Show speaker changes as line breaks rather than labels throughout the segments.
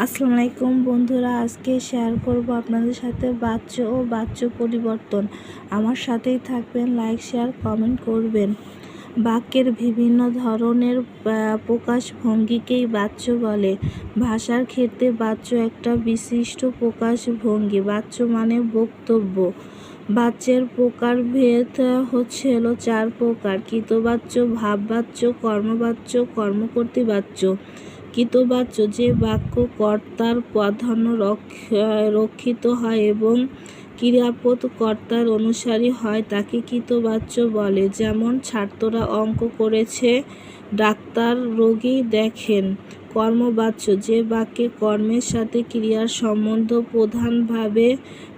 আসসালামু আলাইকুম বন্ধুরা, আজকে শেয়ার করব আপনাদের সাথে বাচ্য ও বাচ্য পরিবর্তন। আমার সাথেই থাকবেন, লাইক শেয়ার কমেন্ট করবেন। বাক্যের বিভিন্ন ধরনের প্রকাশভঙ্গিকেই বাচ্য বলে। ভাষার ক্ষেত্রে বাচ্য একটা বিশিষ্ট প্রকাশভঙ্গি। বাচ্য মানে বক্তব্য। বাচ্যের প্রকারভেদ হচ্ছে 4 প্রকার: কৃতবাচ্য, ভাববাচ্য, কর্মবাচ্য, কর্মকর্তৃ বাচ্য। কৃতবাচ্য যে বাক্য কর্তার প্রাধান্য রক্ষিত হয় এবং ক্রিয়াপদ কর্তার অনুসারী হয় তাকে কৃতবাচ্য বলে। যেমন, ছাত্ররা অঙ্ক করেছে, ডাক্তার রোগী দেখেন। কর্মবাচ্য যে বাক্যে কর্মের সাথে ক্রিয়ার সম্বন্ধ প্রধানভাবে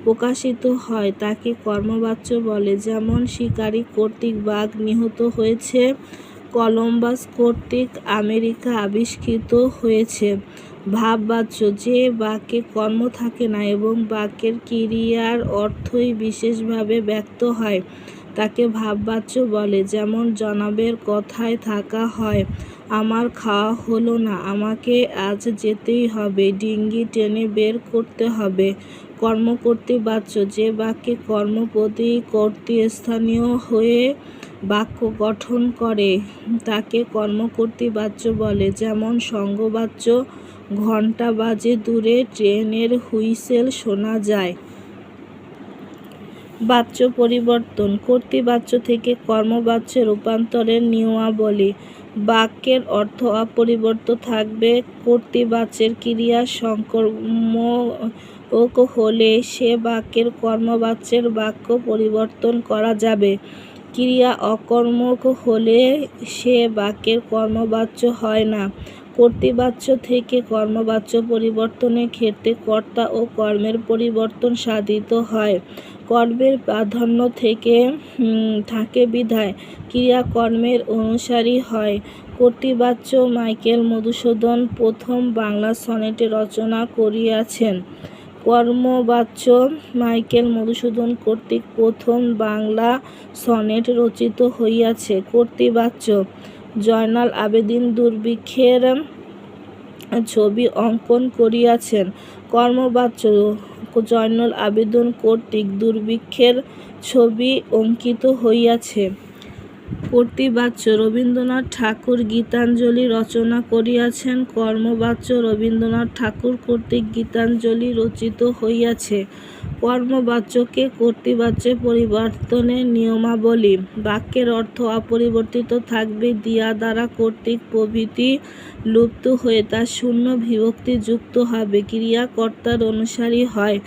প্রকাশিত হয় তাকে কর্মবাচ্য বলে। যেমন, শিকারী কর্তৃক বাঘ নিহত হয়েছে, কলম্বাস কর্তৃক আমেরিকা আবিষ্কৃত হয়েছে। ভাববাচ্য যে বাক্যে কর্ম থাকে না এবং বাক্যের ক্রিয়ার অর্থই বিশেষভাবে ব্যক্ত হয় তাকে ভাববাচ্য বলে। যেমন, জনাবের কথায় থাকা হয়, আমার খাওয়া হলো না, আমাকে আজ যেতেই হবে, ডিঙ্গি টেনে বের করতে হবে। কর্মকর্তৃ বাচ্য যে বাক্যে কর্মপদ কর্তৃস্থানীয় হয়ে বাক্য গঠন করে তাকে কর্মকর্তৃ বাচ্য বলে। যেমন, সঙ্গবাচ্য ঘণ্টা বাজে দূরে, ট্রেনের হুইসেল শোনা যায়। বাচ্য পরিবর্তন। কর্তৃবাচ্য থেকে কর্মবাচ্যে রূপান্তরের নিয়মাবলী। বাক্যের অর্থ অপরিবর্তিত থাকবে। কর্তৃবাচ্যের ক্রিয়া সংক্রামক হলে সে বাক্যের কর্মবাচ্যের বাক্য পরিবর্তন করা যাবে। ক্রিয়া অকর্মক হলে সে বাক্যের কর্মবাচ্য হয় না। কর্তৃবাচ্য থেকে কর্মবাচ্য পরিবর্তনের ক্ষেত্রে কর্তা ও কর্মের পরিবর্তন সাধিত হয়। কর্মের প্রাধান্য থাকে বিধায় ক্রিয়া কর্মের অনুসারী হয়। কর্তৃবাচ্য মাইকেল মধুসূদন প্রথম বাংলা সনেট রচনা করিয়াছেন। কর্মবাচ্য মাইকেল মধুসূদন কর্তৃক প্রথম বাংলা সনেট রচিত হইয়াছে। কর্তৃবাচ্য জয়নাল আবেদীন দুর্ভিক্ষের ছবি অঙ্কন করিয়াছেন। কর্মবাচ্য জয়নাল আবেদীন কর্তৃক দুর্ভিক্ষের ছবি অঙ্কিত হইয়াছে। কর্তৃবাচ্য রবীন্দ্রনাথ ঠাকুর গীতাঞ্জলি রচনা করিয়াছেন। কর্মবাচ্য রবীন্দ্রনাথ ঠাকুর কর্তৃক গীতাঞ্জলি রচিত হইয়াছে। কর্মবাচ্যকে কর্তৃবাচ্যে পরিবর্তনের নিয়মাবলী। বাক্যের অর্থ অপরিবর্তিত থাকবে। দিয়া, দ্বারা, কর্তৃক প্রভৃতি লুপ্ত হয়ে তার শূন্য বিভক্তি যুক্ত হবে। ক্রিয়া কর্তার অনুসারী হয়।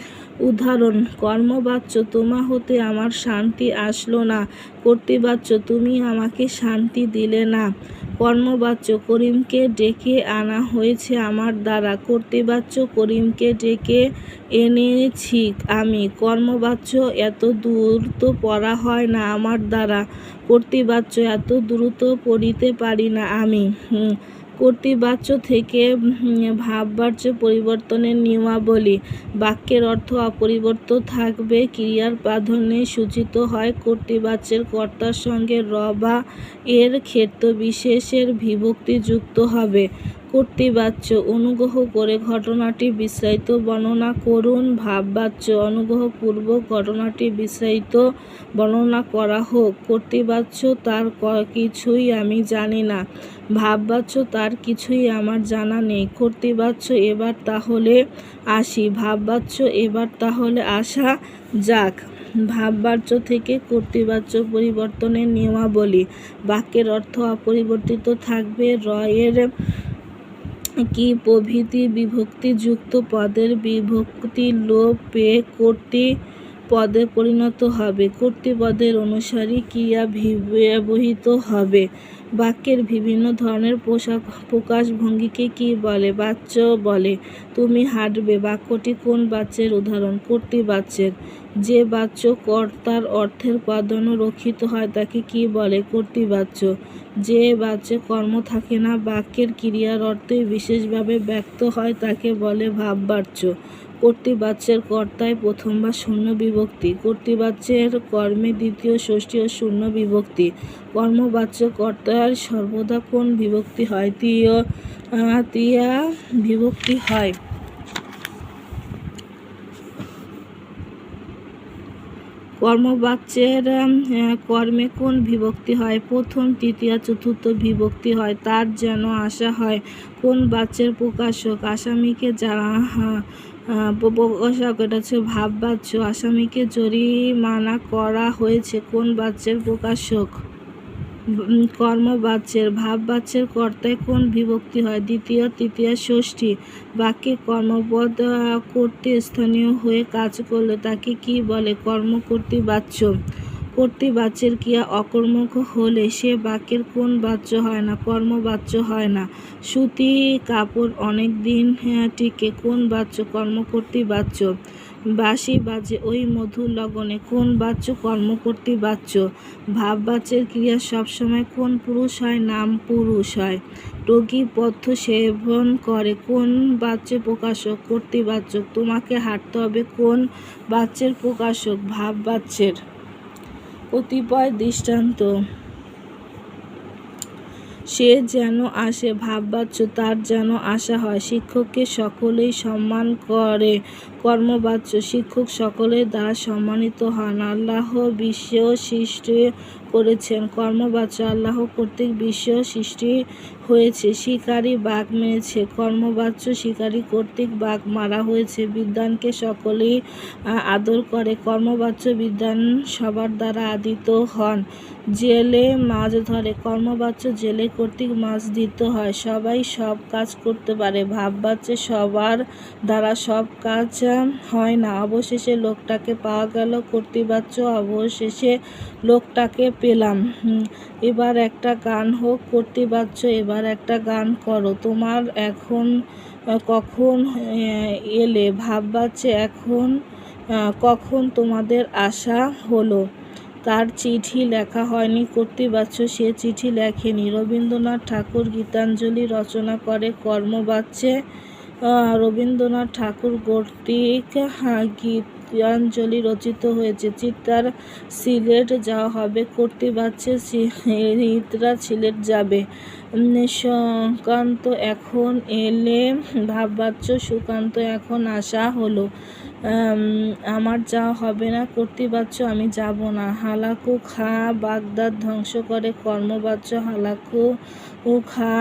উদাহরণ: কর্মবাচ্য তোমা হতে আমার শান্তি আসলো না। কর্তৃবাচ্য তুমি আমাকে শান্তি দিলে না। কর্মবাচ্য করিমকে ডেকে আনা হয়েছে আমার দ্বারা। কর্তৃবাচ্য করিমকে ডেকে এনেছি আমি। কর্মবাচ্য এত দ্রুত পড়া হয় না আমার দ্বারা। কর্তৃবাচ্য এত দ্রুত পড়িতে পারি না আমি। কর্তৃবাচ্য থেকে ভাববাচ্য পরিবর্তনের নিয়মাবলী। বাক্যের অর্থ অপরিবর্তিত থাকবে। ক্রিয়ার প্রাধান্যে সূচিত হয়। কর্তৃবাচ্যের কর্তার সঙ্গে র বা এর ক্ষেত্রবিশেষের বিভক্তি যুক্ত হবে। কর্তৃবাচ্য অনুগ্রহ করে ঘটনাটি বিস্তারিত বর্ণনা করুন। ভাববাচ্য অনুগ্রহপূর্বক ঘটনাটি বিস্তারিত বর্ণনা করা হোক। কর্তৃবাচ্য তার কিছুই আমি জানি না। ভাববাচ্য তার কিছুই আমার জানা নেই। কর্তৃবাচ্য এবার তাহলে আসি। ভাববাচ্য এবার তাহলে আসা যাক। ভাববাচ্য থেকে কর্তৃবাচ্য পরিবর্তনের নিয়মাবলী। বাক্যের অর্থ অপরিবর্তিত থাকবে। র এর কি প্রভৃতি বিভক্তিযুক্ত পদের বিভক্তি লোপ পেয়ে কর্তৃ পদে পরিণত হবে। কর্তৃপদের অনুসারী ক্রিয়া ব্যবহৃত হবে। বাক্যের বিভিন্ন ধরনের প্রকাশভঙ্গিকে কি বলে? বাচ্য বলে। তুমি হাঁটবে বাক্যটি কোন বাচ্যের উদাহরণ? কর্তৃবাচ্যের। যে বাচ্য কর্তার অর্থের প্রাধান্য রক্ষিত হয় তাকে কি বলে? কর্তৃবাচ্য। যে বাচ্যে কর্ম থাকে না, বাক্যের ক্রিয়ার অর্থই বিশেষভাবে ব্যক্ত হয় তাকে বলে ভাববাচ্য। কর্তৃবাচ্যের কর্তায় প্রথম বা শূন্য বিভক্তি। কর্তৃবাচ্যের কর্মে দ্বিতীয়, ষষ্ঠী ও শূন্য বিভক্তি। কর্মবাচ্য কর্তার সর্বদা কোন বিভক্তি হয়? তৃতীয়া বিভক্তি হয়। কর্মবাচ্যের কর্মে কোন বিভক্তি হয়? প্রথম, তৃতীয়া, চতুর্থ বিভক্তি হয়। তার যেন আশা হয় কোন বাচ্যের প্রকাশক? আসামিকে যারা প্রকাশক, এটা হচ্ছে ভাববাচ্য। আসামিকে জরিমানা করা হয়েছে কোন বাচ্যের প্রকাশক? কর্মবাচ্যের। ভাববাচ্যের কর্তায় কোন বিভক্তি হয়? দ্বিতীয়, তৃতীয়া, ষষ্ঠী। বাক্যে কর্মপদ কর্তৃস্থানীয় হয়ে কাজ করলে তাকে কি বলে? কর্মকর্তৃবাচ্য। কর্তৃবাচ্যের ক্রিয়া অকর্মক হলে সে বাক্যের কোন বাচ্য হয় না? কর্মবাচ্য হয় না। সুতি কাপড় অনেক দিন টিকে কোন বাচ্য? কর্মকর্তৃবাচ্য। বাঁশি বাজে ওই মধুর লগনে কোন বাচ্য? কর্মকর্তৃবাচ্য। ভাববাচ্যের ক্রিয়া সবসময় কোন পুরুষ হয়? নাম পুরুষ হয়। রোগী পথ্য সেবন করে কোন বাচ্যের প্রকাশক? কর্তৃবাচ্য। তোমাকে হাঁটতে হবে কোন বাচ্যের প্রকাশক? ভাববাচ্যের। কতিপয় দৃষ্টান্ত। সে যেন আসে ভাববাচ্য, তার যেন আশা হয়। শিক্ষককে সকলেই সম্মান করে কর্মবাচ্য। শিক্ষক সকলের দ্বারা সম্মানিত হন। আল্লাহ বিশ্ব সৃষ্টি করেছেন কর্মবাচ্য। আল্লাহ কর্তৃক বিশ্ব সৃষ্টি হয়েছে। শিকারী বাঘ মেরেছে কর্মবাচ্য। শিকারী কর্তৃক বাঘ মারা হয়েছে। বিদ্বানকে সকলেই আদর করে কর্মবাচ্য। বিদ্বান সবার দ্বারা আদিত হন। জেলে মাছ ধরে কর্মবাচ্য। জেলে কর্তৃক মাছ দিতে হয়। সবাই সব কাজ করতে পারে ভাববাচ্য। সবার দ্বারা সব কাজ হয় না। অবশেষে লোকটাকে পাওয়া গেল কর্তৃবাচ্য। অবশেষে লোকটাকে পেলাম। এবার একটা গান হোক কর্তৃবাচ্য। এবার একটা গান করো। তোমার এখন কখন এলে ভাববাচ্য। এখন কখন তোমাদের আসা হলো? তার চিঠি লেখা হয়নি কর্তৃবাচ্য। সে চিঠি লেখেনি। রবীন্দ্রনাথ ঠাকুর গীতাঞ্জলি রচনা করে কর্মবাচ্যে। রবীন্দ্রনাথ ঠাকুর কর্তৃক গীতাঞ্জলি রচিত হয়েছে। চিত্রার সিলেট যাওয়া হবে কর্তৃবাচ্যে। চিত্রা সিলেট যাবে। সুকান্ত এখন এলে ভাববাচ্য। সুকান্ত এখন আসা হলো। আমার যাওয়া হবে না কর্তৃবাচ্য। আমি যাব না। হালাকু খা বাগদাদ ধ্বংস করে কর্মবাচ্য। হালাকু খা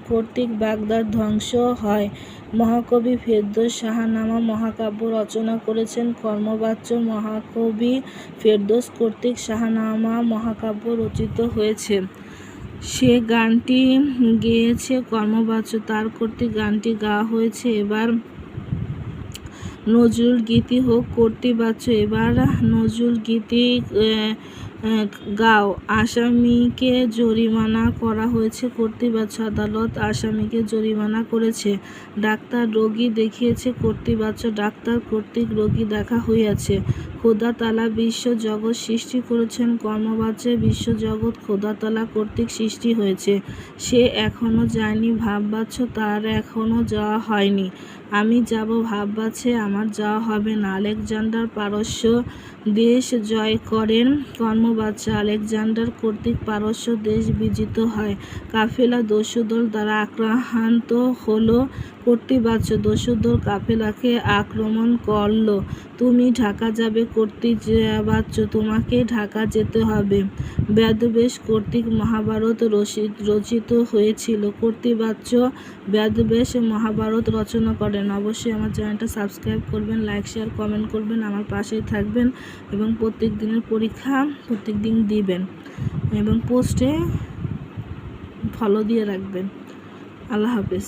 কর্তৃক বাগদাদ ধ্বংস হয়। মহাকবি ফেরদৌস শাহনামা মহাকাব্য রচনা করেছেন কর্মবাচ্য। মহাকবি ফেরদৌস কর্তৃক শাহনামা মহাকাব্য রচিত হয়েছে। সে গানটি গেয়েছে কর্মবাচ্য। তার কর্তৃক গানটি গাওয়া হয়েছে। এবার নজরুল গীতি হোক কর্তৃবাচ্য। এবার নজরুল গীতি গাও। আসামিকে জরিমানা করা হয়েছে কর্তৃবাচ্য। আদালত আসামিকে জরিমানা করেছে। ডাক্তার রোগী দেখিয়েছে কর্তৃবাচ্য। ডাক্তার কর্তৃক রোগী দেখা হইয়াছে। খোদা তাআলা বিশ্ব জগৎ সৃষ্টি করেছেন কর্মবাচ্যে। বিশ্বজগৎ খোদা তাআলা কর্তৃক সৃষ্টি হয়েছে। সে এখনো যায়নি ভাববাচ্য। তার এখনো যাওয়া হয়নি। আমি যাব ভাববাচ্যে। আমার যাওয়া হবে না। আলেকজান্ডার পারস্য দেশ জয় করেন কর্মবাচ্য। আলেকজান্ডার কর্তৃক পারস্য দেশ বিজিত হয়। কাফেলা দস্যুদল দ্বারা আক্রান্ত হলো কর্তৃবাচ্য। দস্যুদল কাফেলাকে আক্রমণ করল। তুমি ঢাকা যাবে কর্তৃবাচ্য। তোমাকে ঢাকা যেতে হবে। বেদব্যাস কর্তৃক মহাভারত রচিত হয়েছিল কর্তৃবাচ্য। বেদব্যাস মহাভারত রচনা করেন। অবশ্যই আমার চ্যানেলটা সাবস্ক্রাইব করবেন, লাইক শেয়ার কমেন্ট করবেন, আমার পাশেই থাকবেন এবং প্রত্যেক দিনের পরীক্ষা প্রত্যেক দিন দিবেন এবং পোস্টে ফলো দিয়ে রাখবেন। আল্লাহ হাফেজ।